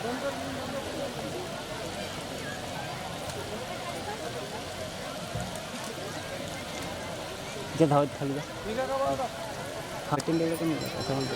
जे धावत खाली जा. हॉटेल दिलं का नाही असं म्हणतो.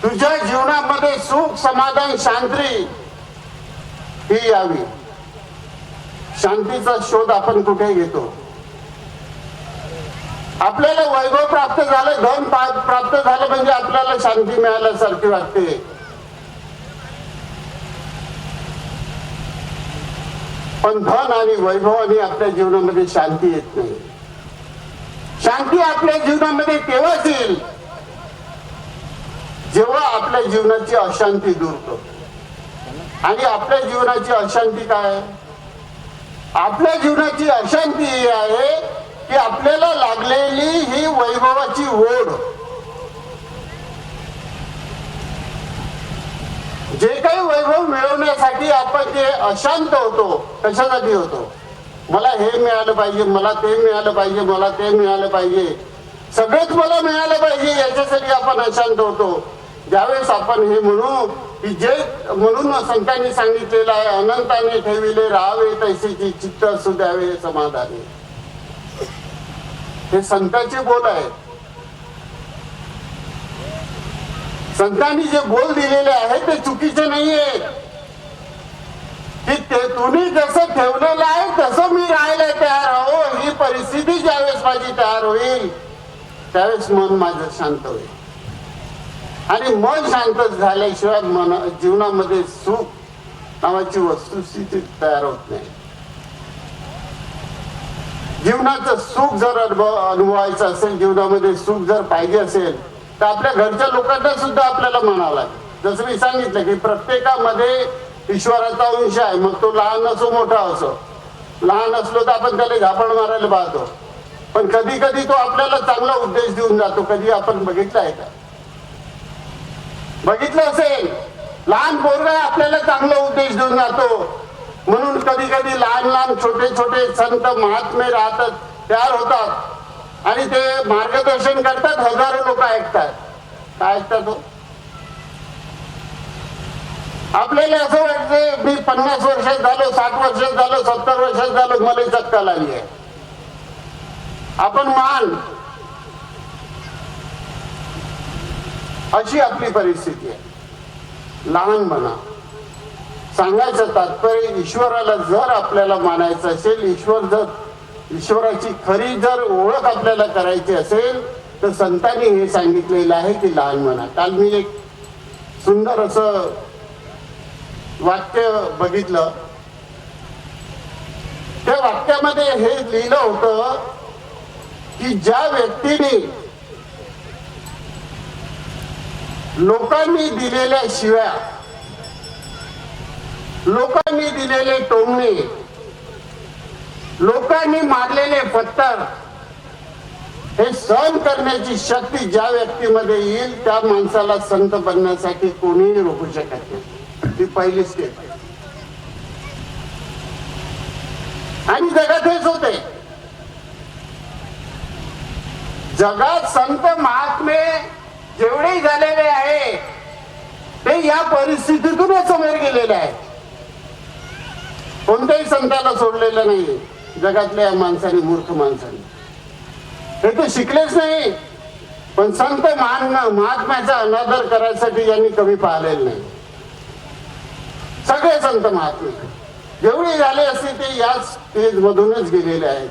तुझ्या जीवनामध्ये सुख समाधान शांती ही यावी. शांतीचा शोध आपण कुठे घेतो? आपल्याला वैभव प्राप्त झालं, धन प्राप्त झालं म्हणजे आपल्याला शांती मिळाल्यासारखी वाटते. पण धन आणि वैभवाने आपल्या जीवनामध्ये शांती येत नाही. शांती आपल्या जीवनामध्ये तेव्हाच येईल जेव्हा आपल्या जीवनाची अशांती दूर करतो. आणि आपल्या जीवनाची अशांती काय? आपल्या जीवनाची अशांती ही आहे की आपल्याला लागलेली ही वैभवाची ओढ, जे काही वैभव मिळवण्यासाठी आपण जे अशांत होतो, कशासाठी होतो? मला हे मिळालं पाहिजे, मला ते मिळालं पाहिजे, मला ते मिळालं पाहिजे, सगळेच मला मिळालं पाहिजे, याच्यासाठी आपण अशांत होतो. ज्यावेळेस आपण हे म्हणू की जे म्हणून संतांनी सांगितलेलं आहे, अनंताने ठेविले राहावे तैसेची चित्त असू द्यावे समाधानी. हे संतांचे बोल आहे. संतांनी जे बोल दिलेले आहेत ते चुकीचे नाहीये. की ते तुम्ही जसं ठेवलेलं आहे तसं मी राहायला तयार आहो. ही परिस्थिती ज्यावेळेस माझी तयार होईल त्यावेळेस मन माझं शांत होईल. आणि मन शांत झाल्याशिवाय मन जीवनामध्ये सुख नावाची वस्तुस्थिती तयार होत नाही. जीवनाचं सुख जर अनुभवायचं असेल, जीवनामध्ये सुख जर पाहिजे असेल तर आपल्या घरच्या लोकांना सुद्धा आपल्याला म्हणावं लागेल. जसं मी सांगितलं की प्रत्येकामध्ये ईश्वराचा अंश आहे. मग तो लहान असो मोठा असो. लहान असलो तर आपण त्याला झापड मारायला पाहतो, पण कधी कधी तो आपल्याला चांगला उपदेश देऊन जातो. कधी आपण बघितलं आहे का? बघितलं असेल, लहान पोरगा आपल्याला चांगला उपदेश देऊन जातो. म्हणून कधी कधी लहान लहान छोटे छोटे संत महात्मे राहतात, तयार होतात आणि ते मार्गदर्शन करतात. हजारो लोक ऐकतात. काय ऐकतात हो? आपल्याला असं वाटतं मी 50 वर्षात झालो, 60 वर्षात झालो, 70 वर्षात झालो, मला चक्का लागली आहे. आपण मान, अशी आपली परिस्थिती आहे. लहान म्हणा, सांगायचं तात्पर्य, ईश्वराला जर आपल्याला मानायचं असेल, ईश्वराची खरी जर ओळख आपल्याला करायची असेल तर संतांनी हे सांगितलेलं आहे की लहान म्हणा. काल मी एक सुंदर असं वाक्य बघितलं. त्या वाक्यामध्ये हे लिहिलं होतं की ज्या व्यक्तीने लोकांनी दिलेल्या शिव्या, लोकांनी दिलेले टोमणे, लोकांनी मारलेले पत्थर हे सहन करण्याची शक्ती ज्या व्यक्तीमध्ये येईल त्या माणसाला संत बनण्यासाठी कोणीही रोखू शकत नाही. ती पहिली स्टेप आहे. आणि जगात हेच होते. जगात संत महात्मे जेवढे झालेले आहे ते या परिस्थितीतूनच समोर गेलेले आहे. कोणत्याही संताला सोडलेलं नाही जगातल्या माणसाने, मूर्ख माणसाने. हे तर शिकलेच नाही, पण संत महात्म्याचा अनादर करायसाठी यांनी कमी पाहिलेलं नाही. सगळे संत महात्मे जेवढे झाले असते ते याच स्टेज मधूनच गेलेले आहेत.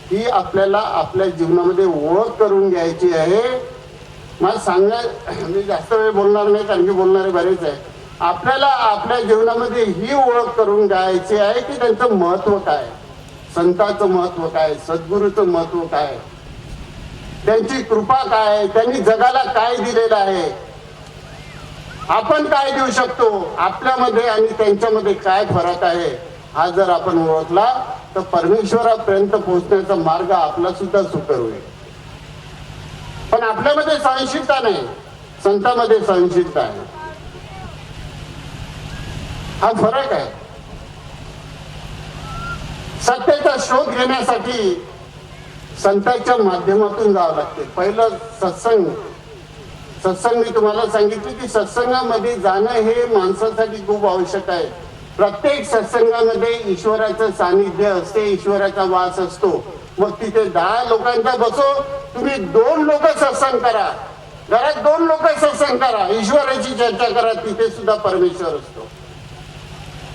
ही आपल्याला आपल्या जीवनामध्ये ओळख करून घ्यायची आहे. मला सांगा, मी जास्त वेळ बोलणार नाही कारण की बोलणारे बरेच आहे. आपल्याला आपल्या जीवनामध्ये ही ओळख करून घ्यायची आहे की त्यांचं महत्व काय, संतांचं महत्व काय, सद्गुरूचं महत्व काय, त्यांची कृपा काय, त्यांनी जगाला काय दिलेलं आहे, आपण काय देऊ शकतो, आपल्यामध्ये आणि त्यांच्यामध्ये काय फरक आहे. हा जर आपण ओळखला तर परमेश्वरापर्यंत पोहोचण्याचा मार्ग आपला सुद्धा सुकर होईल. पण आपल्यामध्ये सहनशीलता नाही, संतांमध्ये सहनशीलता आहे. हा फरक आहे. सत्याचा शोध घेण्यासाठी संतांच्या माध्यमातून जावं लागते. पहिलं सत्संग मी तुम्हाला सांगितले की सत्संगामध्ये जाणं हे माणसासाठी खूप आवश्यक आहे. प्रत्येक सत्संगामध्ये ईश्वराचं सानिध्य असते, ईश्वराचा वास असतो. मग तिथे 10 लोकांचा बसो, तुम्ही 2 लोक सत्संग करा, घरात 2 लोक सत्संग करा, ईश्वराची चर्चा करा, तिथे सुद्धा परमेश्वर असतो.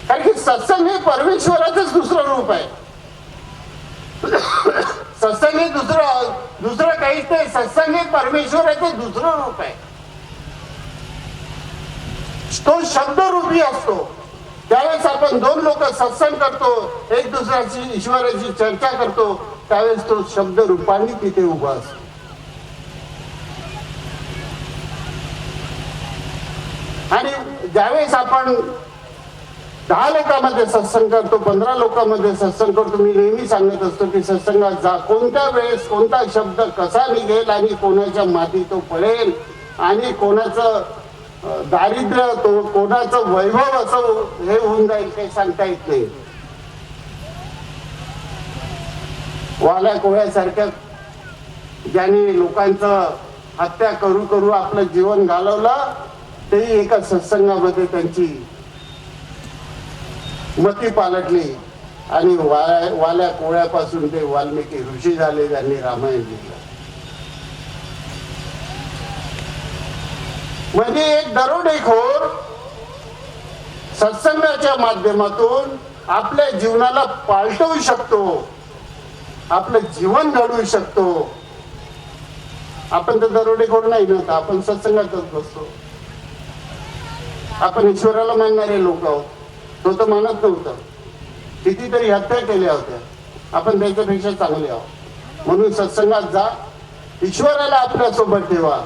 कारण की सत्संग हे परमेश्वराचंच दुसरं रूप आहे. सत्संग हे दुसरं काहीच नाही. सत्संग हे परमेश्वराचं दुसरं रूप आहे. तो शब्दरूपी असतो. त्यावेळेस आपण 2 लोक सत्संग करतो, एक दुसऱ्याची ईश्वराची चर्चा करतो, त्यावेळेस तो शब्द रूपाने तिथे उभा असतो. आणि ज्यावेळेस आपण 10 लोकांमध्ये सत्संग करतो, 15 लोकांमध्ये सत्संग करतो, मी नेहमी सांगत असतो की सत्संगात जा, कोणत्या वेळेस कोणता शब्द कसा निघेल आणि कोणाच्या माती तो पडेल आणि कोणाचं दारिद्र्य, तो कोणाचं वैभव असं हे होऊन जाईल काही सांगता येत नाही. वाल्या कोळ्यासारख्या ज्यांनी लोकांचं हत्या करू करू आपलं जीवन घालवलं, तेही एका सत्संगामध्ये त्यांची मती पालटली आणि वाल्या कोळ्यापासून ते वाल्मिकी ऋषी झाले, त्यांनी रामायण लिहिलं. म्हणजे एक दरोडेखोर सत्संगाच्या माध्यमातून आपल्या जीवनाला पालटवू शकतो, आपलं जीवन घडवू शकतो. आपण तर दरोडेखोर नाही ना, आपण सत्संगातच बसतो. आपण ईश्वराला मानणारे लोक आहोत. तो तर मानत नव्हता, कितीतरी हत्या केल्या होत्या. आपण त्याच्यापेक्षा चांगले आहोत. म्हणून सत्संगात जा, ईश्वराला आपल्या सोबत ठेवा.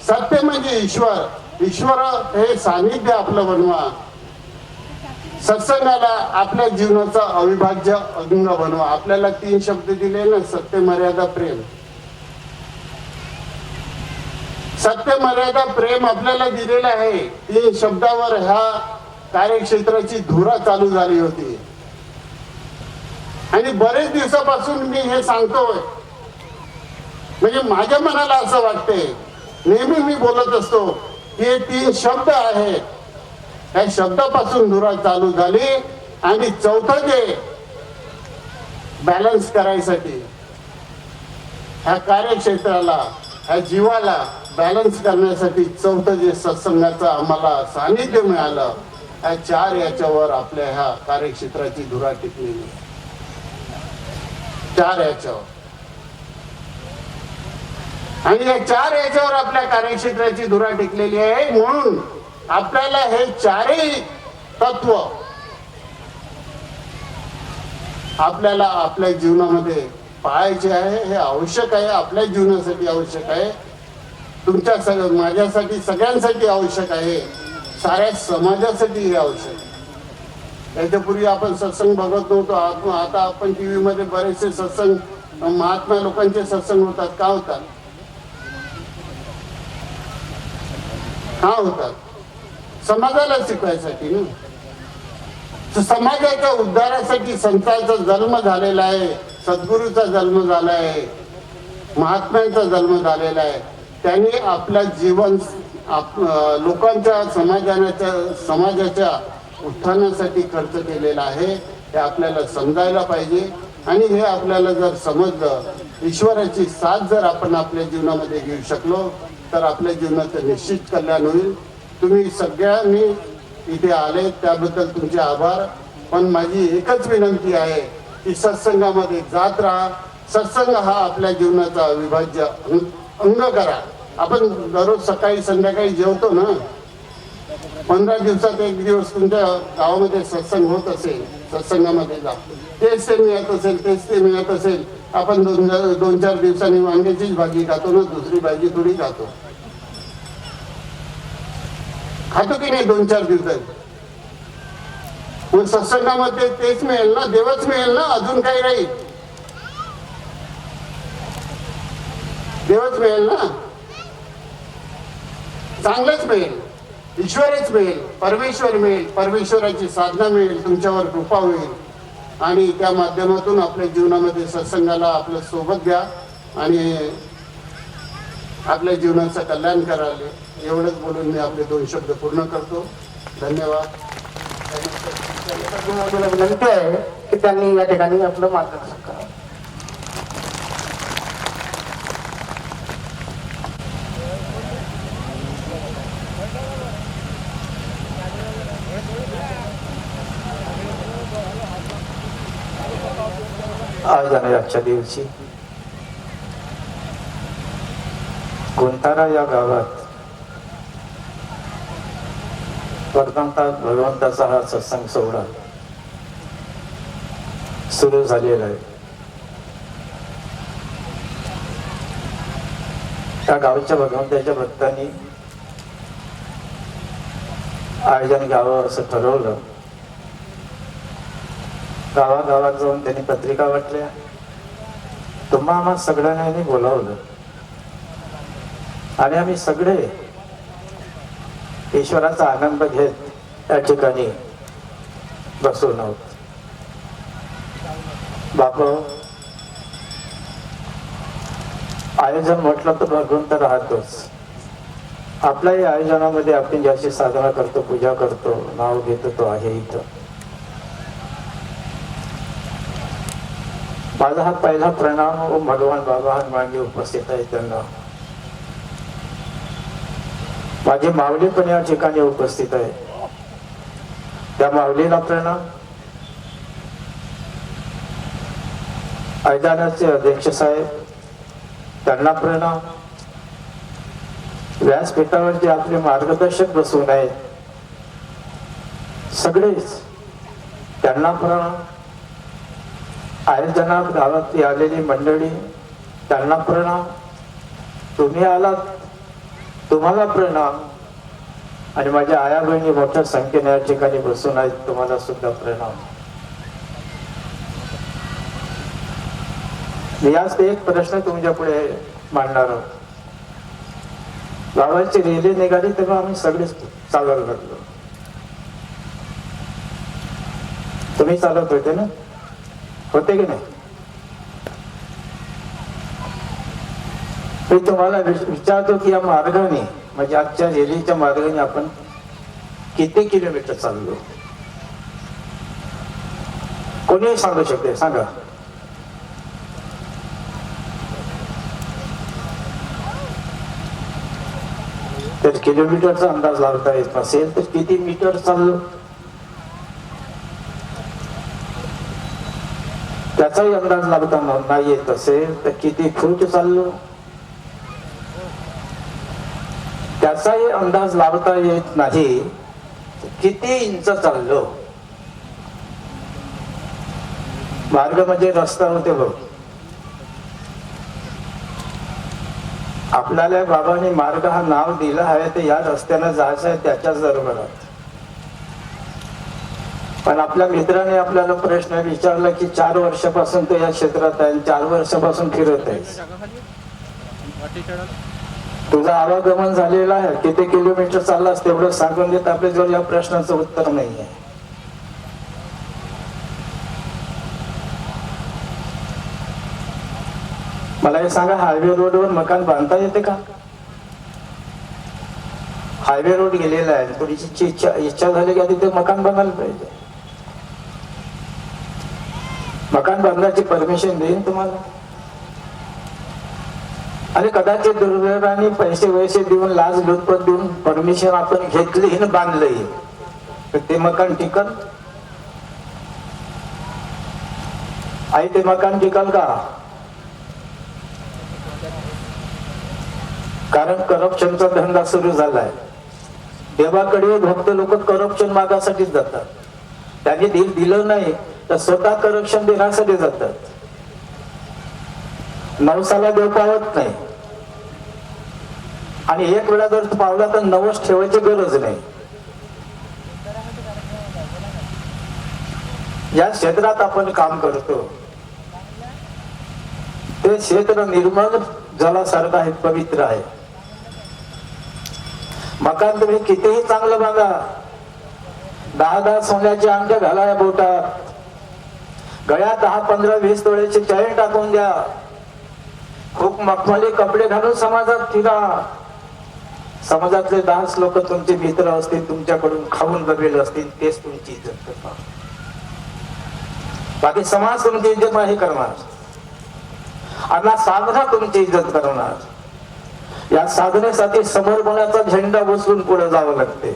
सत्य म्हणजे ईश्वर हे सानिध्य आपलं बनवा. सत्संगाला आपल्या जीवनाचा अविभाज्य अंग बनवा. आपल्याला 3 शब्द दिले ना, सत्य, मर्यादा, प्रेम. सत्य, मर्यादा, प्रेम आपल्याला दिलेलं आहे. 3 शब्दावर ह्या कार्यक्षेत्राची धुरा चालू झाली होती. आणि बरेच दिवसापासून मी हे सांगतोय, म्हणजे माझ्या मनाला असं वाटतंय, नेहमी मी बोलत असतो की हे 3 शब्द आहेत, त्या शब्दापासून धुरा चालू झाली. आणि चौथं जे बॅलन्स करायसाठी, ह्या कार्यक्षेत्राला, ह्या जीवाला बॅलन्स करण्यासाठी चौथं जे सत्संगाचं आम्हाला सानिध्य मिळालं, या 4 याच्यावर आपल्या ह्या कार्यक्षेत्राची धुरा टिकलेली आहे. 4 याच्यावर, आणि या 4 याच्यावर आपल्या कार्यक्षेत्राची धुरा टिकलेली आहे. म्हणून आपल्याला हे 4ही तत्व आपल्याला आपल्या जीवनामध्ये पाळायचे आहे. हे आवश्यक आहे, आपल्या जीवनासाठी आवश्यक आहे, तुमच्या माझ्यासाठी, सगळ्यांसाठी आवश्यक आहे, साऱ्या समाजासाठी हे आवश्यक आहे. याच्यापूर्वी आपण सत्संग बघत नव्हतो. आता आपण टीव्ही मध्ये बरेचसे सत्संग, महात्मा लोकांचे सत्संग होतात. का होतात? का होतात? समाजाला शिकवायसाठी ना. समाजाच्या उद्धारासाठी संतांचा जन्म झालेला आहे, सद्गुरूचा जन्म झाला आहे, महात्म्यांचा जन्म झालेला आहे. त्यांनी आपल्या जीवन लोकांच्या समाजाच्या उत्थानासाठी खर्च केलेला आहे. हे आपल्याला समजायला पाहिजे. आणि हे आपल्याला जर समजलं, ईश्वराची साथ जर आपण आपल्या जीवनामध्ये घेऊ शकलो, तर आपल्या जीवनाचं निश्चित कल्याण होईल. तुम्ही सगळ्यांनी इथे आले त्याबद्दल तुमचे आभार. पण माझी एकच विनंती आहे की सत्संगामध्ये जात राहा. सत्संग हा आपल्या जीवनाचा अविभाज्य अंग करा. आपण दररोज सकाळी संध्याकाळी जेवतो ना, 15 दिवसात 1 दिवस तुमच्या गावामध्ये सत्संग होत असेल, सत्संगामध्ये जा. तेच ते मिळत असेल, आपण 2-4 दिवसांनी वांग्याचीच भाजी खातो ना, दुसरी भाजी थोडी खातो की नाही 2-4 दिवसांनी. मग सत्संगामध्ये तेच मिळेल ना, देवच मिळेल ना, अजून काही राहील? देवच मिळेल ना, चांगलंच मिळेल, ईश्वरच मिळेल, परमेश्वर मिळेल, परमेश्वराची साधना मिळेल, तुमच्यावर कृपा होईल. आणि त्या माध्यमातून आपल्या जीवनामध्ये सत्संगाला आपलं सोबत घ्या आणि आपल्या जीवनाचं कल्याण करावे. एवढंच बोलून मी आपले 2 शब्द पूर्ण करतो. धन्यवाद. मला विनंती आहे की त्यांनी या ठिकाणी आपलं मार्गदर्शन करावं. आज आणि आजच्या दिवशी गुंतारा या गावात वर्धंतात भगवंताचा हा सत्संग सोहळा सुरू झालेला आहे. त्या गावच्या भगवंताच्या भक्तांनी आयोजन घ्यावं असं ठरवलं. गावागावात जाऊन त्यांनी पत्रिका वाटल्या. तुम्हा आम्हा सगळ्यांनी बोलावलं आणि आम्ही सगळे ईश्वराचा आनंद घेत या ठिकाणी बसून आहोत. बाप, आयोजन म्हटलं तर भगवंत राहतोच. आपल्याही आयोजनामध्ये आपण ज्याची साधना करतो, पूजा करतो, नाव घेतो, तो आहे इथं. माझा हा पहिला प्रणाम भगवान बाबा मागे उपस्थित आहे त्यांना. माझी माऊली पण या ठिकाणी उपस्थित आहे, त्या माऊलीला प्रणाम. आयोजनाचे अध्यक्ष साहेब त्यांना प्रणाम. व्यासपीठावर जे आपले मार्गदर्शक बसून आहेत सगळेच त्यांना प्रणाम. आयोजनात गावात आलेली मंडळी त्यांना प्रणाम. तुम्ही आलात तुम्हाला प्रणाम. आणि माझ्या आया बहिणी मोठ्या संख्येने या ठिकाणी बसून आहेत, तुम्हाला सुद्धा प्रणाम. मी आज एक प्रश्न तुमच्या पुढे मांडणार आहोत. गावाची रेल्वे निघाली तेव्हा आम्ही सगळेच चालवायला लागलो. तुम्ही चालवत होते ना, होते की नाही? मी तुम्हाला विचारतो की या मार्गाने म्हणजे आजच्या रेल्वेच्या मार्गाने आपण किती किलोमीटर चाललो? कोणी सांगू शकते? सांगा. तर किलोमीटरचा अंदाज लावता येत नसेल तर किती मीटर चाललो? त्याचाही अंदाज लावता नाही येत असेल तर किती फूट चाललो, त्याचाही अंदाज लावता येत नाही किती इंच चाललो. मार्ग म्हणजे रस्ता होते बघ. आपल्याला बाबांनी मार्ग हा नाव दिला आहे ते या रस्त्याने जायचं आहे त्याच्याच दरबारात. पण आपल्या मित्राने आपल्याला प्रश्न विचारला की 4 वर्षापासून तो या क्षेत्रात आहे, 4 वर्षापासून फिरत आहे, तुझं आवागमन झालेलं आहे, किती किलोमीटर चाललास तेवढं सांगून देत. आपल्याजवळ या प्रश्नाचं उत्तर नाही आहे. मला हे सांगा, हायवे रोडवर मकान बांधता येते का? हायवे रोड गेलेला आहे, थोडीशी इच्छा झाली की तिथे मकान बांधायला पाहिजे. मकान बांधण्याची परमिशन देईन तुम्हाला. आणि कदाचित दुर्दैवाने पैसे वैसे देऊन लाच लुचपत देऊन परमिशन आपण घेतली आणि बांधलंही तर ते मकान टिकल? आई ते मकान टिकल का? कारण करप्शनचा धंदा सुरू झालाय. देवाकडे भक्त लोक करप्शन मागासाठीच जातात. त्यांनी दिलं नाही तर स्वतः करप्शन देण्यासाठी जातात. नवसाला देव पावत नाही आणि एक वेळा जर पावला तर नवस ठेवायची गरज नाही. या क्षेत्रात आपण काम करतो ते क्षेत्र निर्मळ जलासारखं आहे, पवित्र आहे. मकान तुम्ही कितीही चांगलं बांधा, 10 सोन्याची अंगठी घाला बोटात, गळ्यात 10, 15, 20 तोळ्याची चैन टाकून द्या, खूप मखमली कपडे घालून समाजात फिरा. समाजातले 10 लोक तुमचे मित्र असतील, तुमच्याकडून खाऊन बघेल असतील, तेच तुमची इज्जत करणार. बाकी समाज तुमची इज्जत नाही करणार. आणि साधना तुमची इज्जत करणार. या साधनेसाठी समर्पणाचा झेंडा बसवून पुढे जावं लागते.